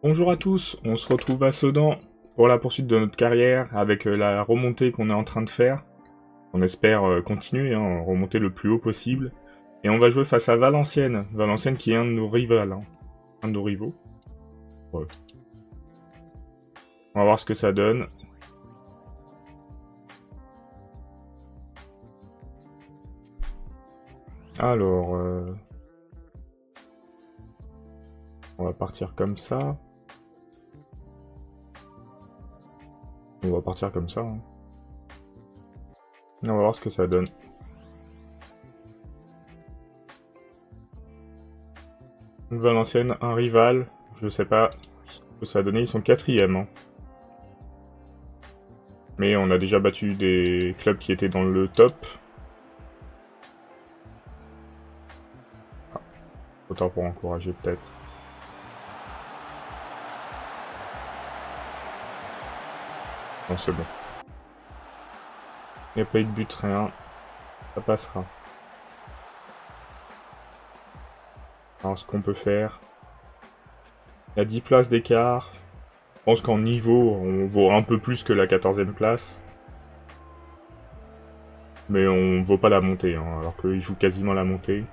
Bonjour à tous, on se retrouve à Sedan pour la poursuite de notre carrière avec la remontée qu'on est en train de faire. On espère continuer, remonter le plus haut possible. Et on va jouer face à Valenciennes. Valenciennes qui est un de nos rivaux. Un de nos rivaux. Ouais. On va voir ce que ça donne. Alors... on va partir comme ça. On va partir comme ça. On va voir ce que ça donne. Valenciennes, un rival. Je sais pas ce que ça a donné. Ils sont 4e. Mais on a déjà battu des clubs qui étaient dans le top. Ah, autant pour encourager peut-être. Non, c'est bon. Il n'y a pas eu de but, rien. Ça passera. Alors, ce qu'on peut faire... Il y a 10 places d'écart. Je pense qu'en niveau, on vaut un peu plus que la 14e place. Mais on vaut pas la montée, alors qu'ils jouent quasiment la montée.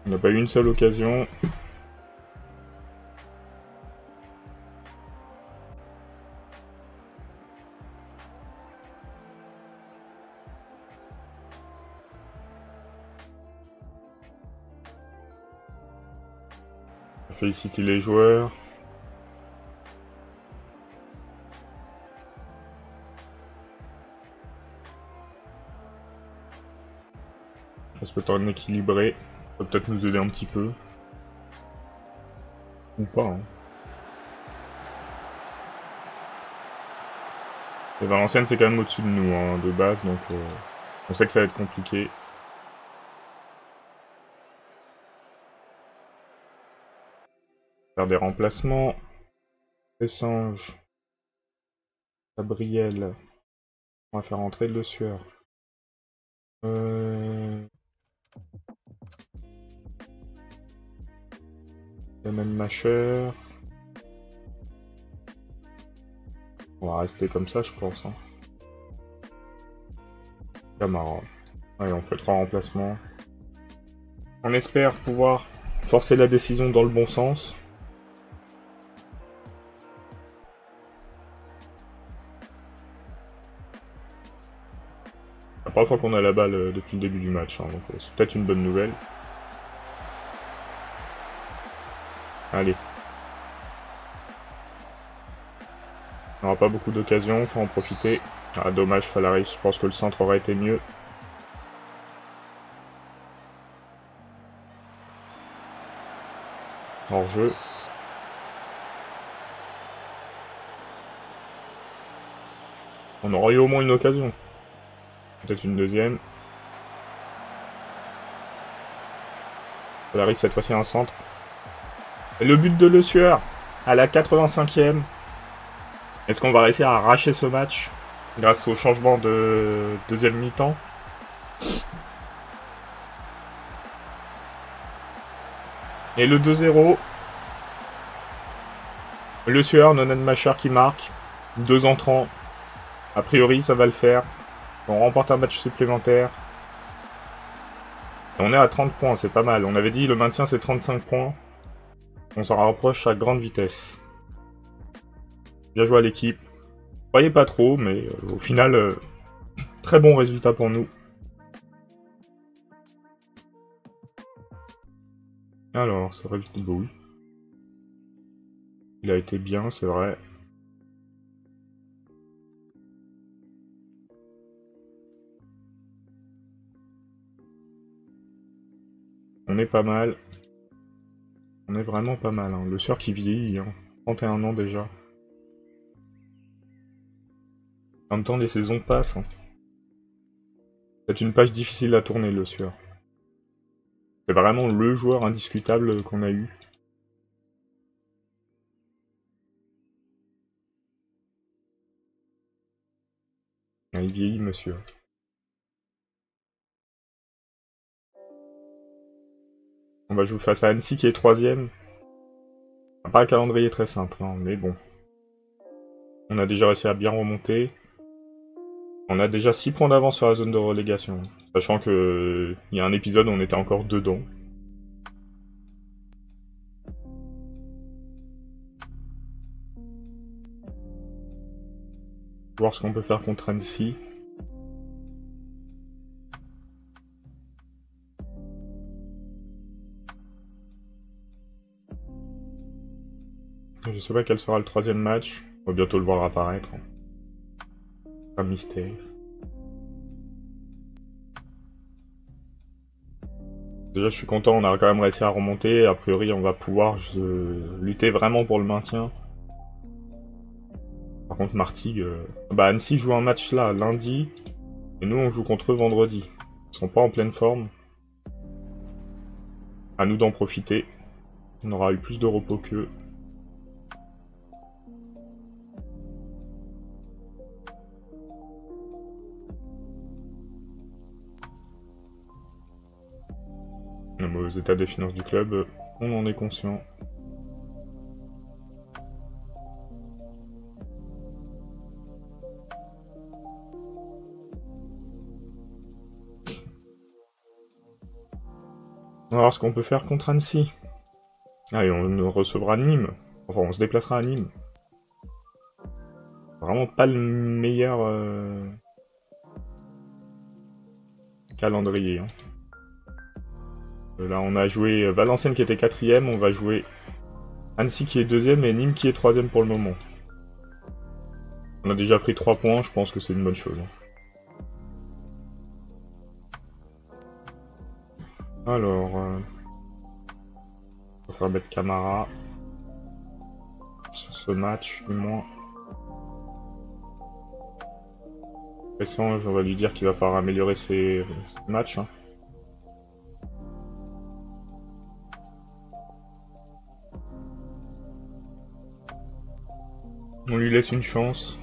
On n'a pas eu une seule occasion. Féliciter les joueurs. Ça peut être équilibré. Ça peut peut-être nous aider un petit peu. Ou pas, Et Valenciennes, c'est quand même au-dessus de nous, de base, donc on sait que ça va être compliqué. Faire des remplacements. Essange. Gabriel. On va faire entrer Le Sueur. Même Macher. On va rester comme ça, je pense. Camara. Allez, on fait 3 remplacements. On espère pouvoir forcer la décision dans le bon sens. La première fois qu'on a la balle depuis le début du match, donc c'est peut-être une bonne nouvelle. Allez. On n'aura pas beaucoup d'occasions, faut en profiter. Ah, dommage, Falaris, je pense que le centre aurait été mieux. Hors jeu. On aurait eu au moins une occasion. Peut-être une deuxième. Falaris, cette fois-ci, un centre. Et le but de Le Sueur à la 85e. Est-ce qu'on va réussir à arracher ce match grâce au changement de deuxième mi-temps? Et le 2-0. Le Sueur, Nonen Macher qui marque. 2 entrants. A priori, ça va le faire. On remporte un match supplémentaire. Et on est à 30 points, c'est pas mal. On avait dit le maintien c'est 35 points. On s'en rapproche à grande vitesse. Bien joué à l'équipe. Je croyais pas trop, mais au final, très bon résultat pour nous. Alors, c'est vrai du coup, oui. Il a été bien, c'est vrai. On est pas mal. On est vraiment pas mal. Le Sueur qui vieillit, 31 ans déjà. En même temps, les saisons passent. C'est une page difficile à tourner, Le Sueur. C'est vraiment le joueur indiscutable qu'on a eu. Ah, il vieillit, monsieur. On va jouer face à Annecy qui est 3ème. Pas un calendrier très simple, hein, mais bon. On a déjà réussi à bien remonter. On a déjà 6 points d'avance sur la zone de relégation. Sachant que il y a un épisode où on était encore dedans. Voir ce qu'on peut faire contre Annecy. Je sais pas quel sera le 3ème match. On va bientôt le voir apparaître. Un mystère. Déjà, je suis content, on a quand même réussi à remonter. A priori, on va pouvoir lutter vraiment pour le maintien. Par contre, Martigues... Bah, Annecy joue un match là, lundi. Et nous, on joue contre eux vendredi. Ils sont pas en pleine forme. À nous d'en profiter. On aura eu plus de repos qu'eux. Aux états des finances du club, on en est conscient. On va voir ce qu'on peut faire contre Annecy. Ah, et on recevra Nîmes. Enfin, on se déplacera à Nîmes. Vraiment pas le meilleur calendrier. Hein. Là, on a joué Valenciennes qui était 4ème, on va jouer Annecy qui est 2ème et Nîmes qui est 3ème pour le moment. On a déjà pris 3 points, je pense que c'est une bonne chose. Alors, on va mettre Camara sur ce match, du moins. Pressange, on va lui dire qu'il va falloir améliorer ses matchs. Hein. On lui laisse une chance.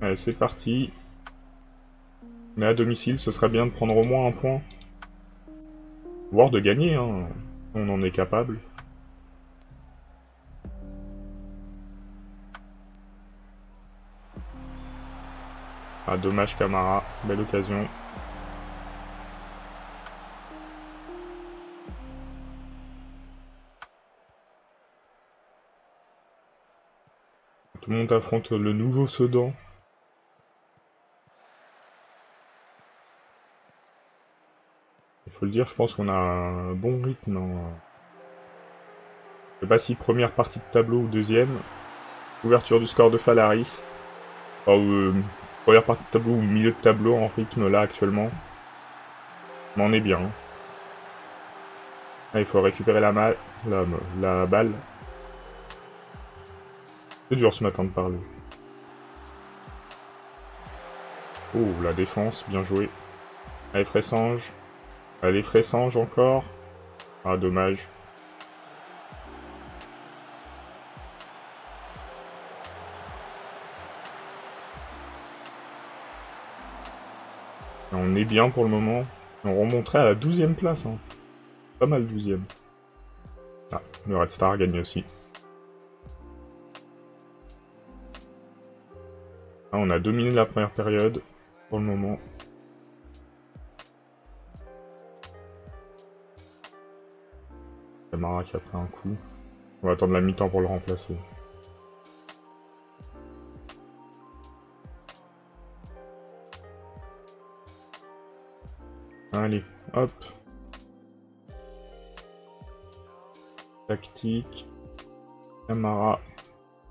Allez, c'est parti. Mais à domicile, ce serait bien de prendre au moins un point. Voire de gagner, hein. On en est capable. Ah, dommage Camara. Belle occasion. Tout le monde affronte le nouveau Sedan. Il faut le dire, je pense qu'on a un bon rythme. Hein. Je sais pas si première partie de tableau ou deuxième. Ouverture du score de Falaris. Première partie de tableau ou milieu de tableau en rythme là actuellement. Mais on est bien. Hein. Ah, il faut récupérer la balle. C'est dur ce matin de parler. Oh, la défense, bien joué. Allez, Fressange. Allez, Fressange encore. Ah, dommage. On est bien pour le moment. On remonterait à la 12ème place. Hein. Pas mal 12ème. Ah, le Red Star gagne aussi. Ah, on a dominé la première période. Pour le moment. Camara qui a pris un coup. On va attendre la mi-temps pour le remplacer. Allez, hop. Tactique. Camara.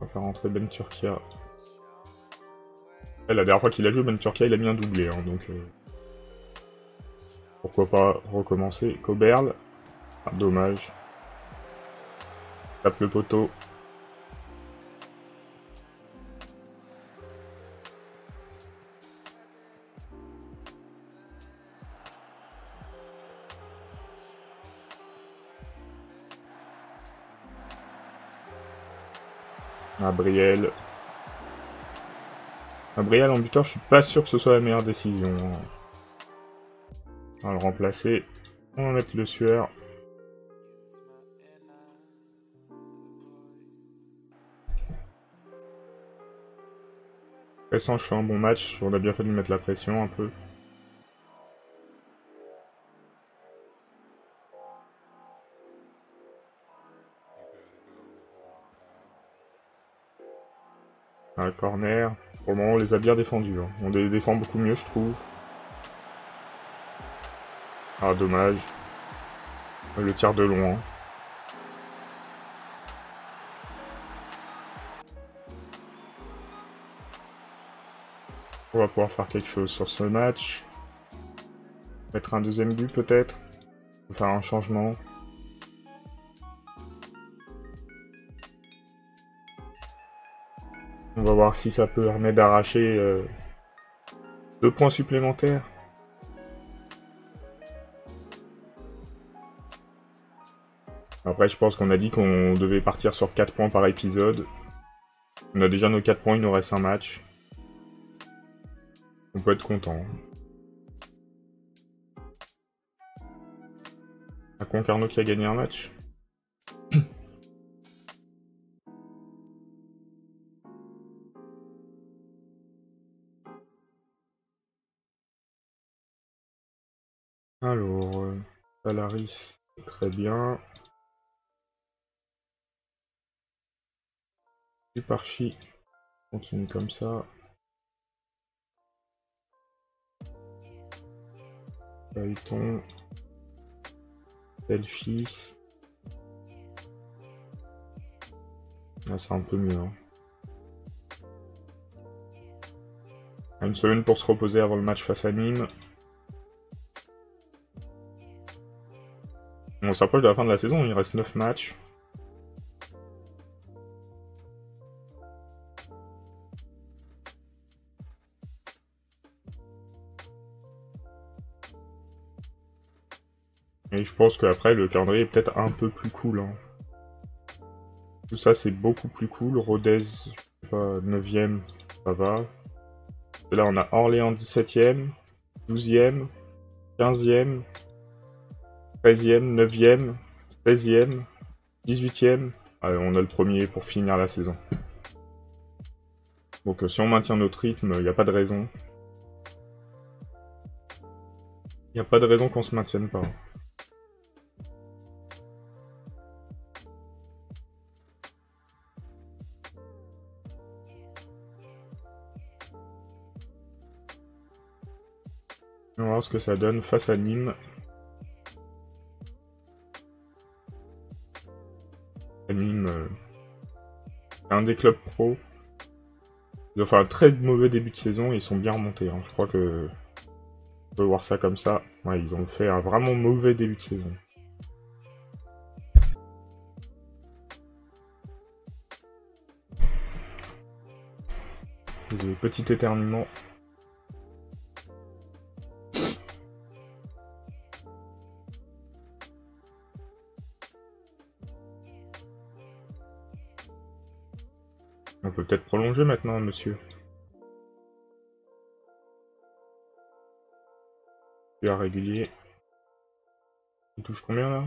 On va faire rentrer Ben Turkia. La dernière fois qu'il a joué, Ben Turkia, il a mis un doublé. Hein, donc, pourquoi pas recommencer. Coberle. Ah, dommage. Tape le poteau. Gabriel. Gabriel en buteur, je suis pas sûr que ce soit la meilleure décision. On va le remplacer. On va mettre le sueur. De toute façon, je fais un bon match. On a bien fait de lui mettre la pression un peu. Un corner. Pour le moment, on les a bien défendus. Hein. On les défend beaucoup mieux, je trouve. Ah, dommage. Le tir de loin. On va pouvoir faire quelque chose sur ce match. Mettre un deuxième but peut-être. Faire un changement. On va voir si ça peut permettre d'arracher 2 points supplémentaires. Après, je pense qu'on a dit qu'on devait partir sur 4 points par épisode. On a déjà nos 4 points, il nous reste un match. On peut être content. À Concarneau qui a gagné un match. Alors, Valaris, très bien. Duparchi, continue comme ça. Phaéton. Delphis. Là, c'est un peu mieux. Hein. Une semaine pour se reposer avant le match face à Nîmes. On s'approche de la fin de la saison, il reste 9 matchs. Et je pense qu'après, le calendrier est peut-être un peu plus cool. Hein. Tout ça, c'est beaucoup plus cool. Rodez, je sais pas, 9ème, ça va. Et là, on a Orléans 17ème, 12ème, 15ème, 13ème, 9ème, 16ème, 18ème. Allez, on a le premier pour finir la saison. Donc si on maintient notre rythme, il n'y a pas de raison. Il n'y a pas de raison qu'on se maintienne pas. On va voir ce que ça donne face à Nîmes. Nîmes, c'est un des clubs pro. Ils ont fait un très mauvais début de saison et ils sont bien remontés. Hein. Je crois que on peut voir ça comme ça. Ouais, ils ont fait un vraiment mauvais début de saison. Désolé, petit éternuement. On peut peut-être prolonger maintenant, monsieur. Tu as régulier. Il touche combien là?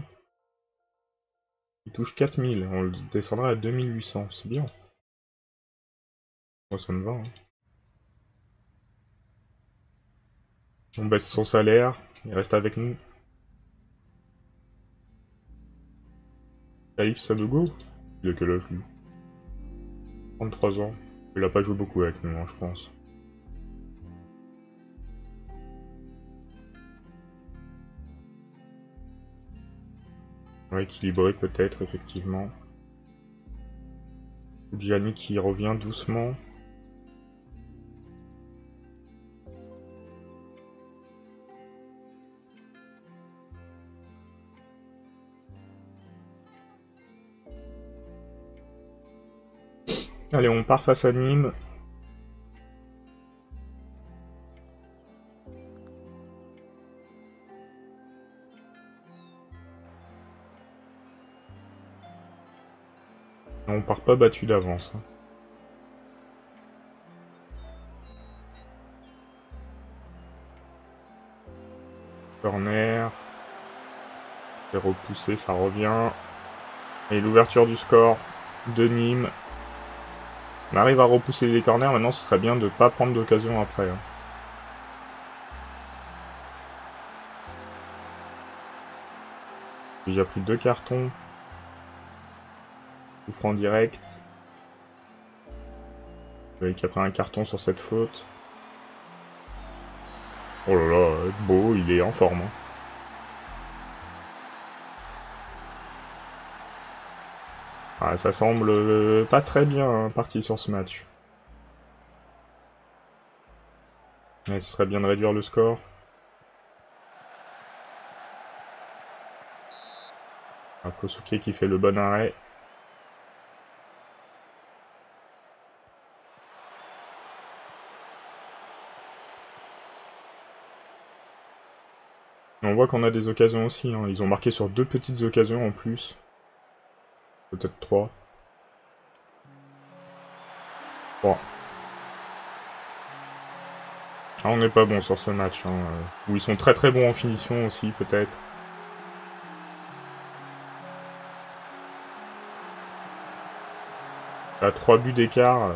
Il touche 4000. On le descendra à 2800. C'est bien. Moi, ça me va. Hein. On baisse son salaire. Il reste avec nous. Taïf Sadogo. Il a quel âge lui? 33 ans. Il a pas joué beaucoup avec nous, hein, je pense. Ouais, équilibré peut-être, effectivement. Gianni qui revient doucement. Allez, on part face à Nîmes. On part pas battu d'avance. Hein. Corner. C'est repoussé, ça revient. Et l'ouverture du score de Nîmes. On arrive à repousser les corners, maintenant ce serait bien de ne pas prendre d'occasion après. Hein. J'ai déjà pris 2 cartons. Coup franc direct. Avec après un carton sur cette faute. Oh là là, Beau, il est en forme. Hein. Ah, ça semble pas très bien parti sur ce match. Mais ce serait bien de réduire le score. Kosuke qui fait le bon arrêt. On voit qu'on a des occasions aussi. Hein. Ils ont marqué sur 2 petites occasions en plus. Peut-être 3. Bon. Ah, on n'est pas bon sur ce match. Hein. Où ils sont très très bons en finition aussi, peut-être. À 3 buts d'écart.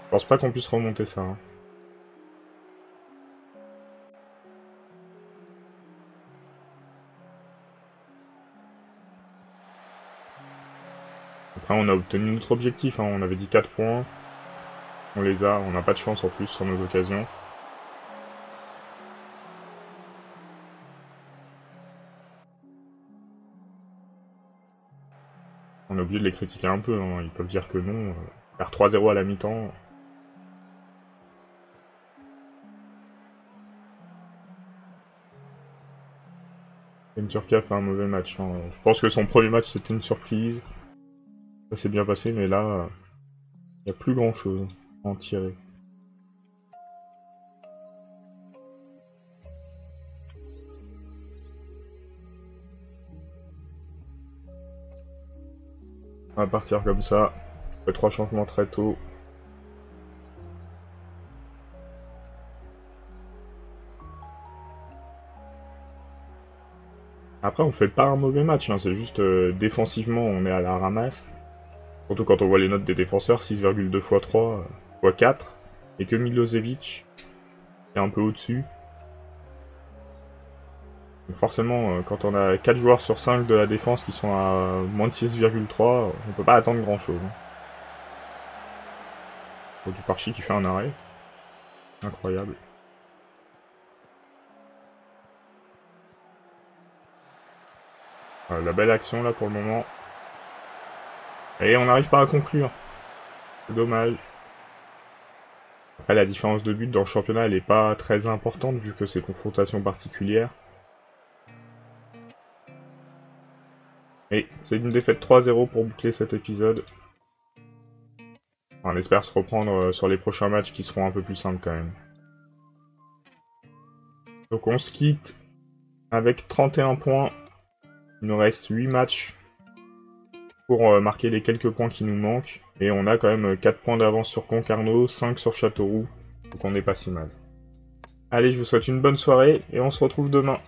Je pense pas qu'on puisse remonter ça. Hein. Après, on a obtenu notre objectif. Hein. On avait dit 4 points. On les a. On n'a pas de chance en plus sur nos occasions. On est obligé de les critiquer un peu. Hein. Ils peuvent dire que non. Faire 3-0 à la mi-temps. Turca fait un mauvais match. Hein. Je pense que son premier match c'était une surprise. Ça s'est bien passé, mais là, il n'y a plus grand chose à en tirer. On va partir comme ça. On fait 3 changements très tôt. Après, on fait pas un mauvais match, hein. C'est juste défensivement, on est à la ramasse. Surtout quand on voit les notes des défenseurs, 6,2 x 3 x 4. Et que Milosevic est un peu au-dessus. Donc forcément, quand on a 4 joueurs sur 5 de la défense qui sont à moins de 6,3, on peut pas attendre grand-chose. Hein. Du Parchi qui fait un arrêt. Incroyable. La belle action là pour le moment. Et on n'arrive pas à conclure. C'est dommage. Après la différence de but dans le championnat elle est pas très importante vu que c'est confrontation particulière. Et c'est une défaite 3-0 pour boucler cet épisode. On espère se reprendre sur les prochains matchs qui seront un peu plus simples quand même. Donc on se quitte avec 31 points. Il nous reste 8 matchs pour marquer les quelques points qui nous manquent. Et on a quand même 4 points d'avance sur Concarneau, 5 sur Châteauroux. Donc on n'est pas si mal. Allez, je vous souhaite une bonne soirée et on se retrouve demain.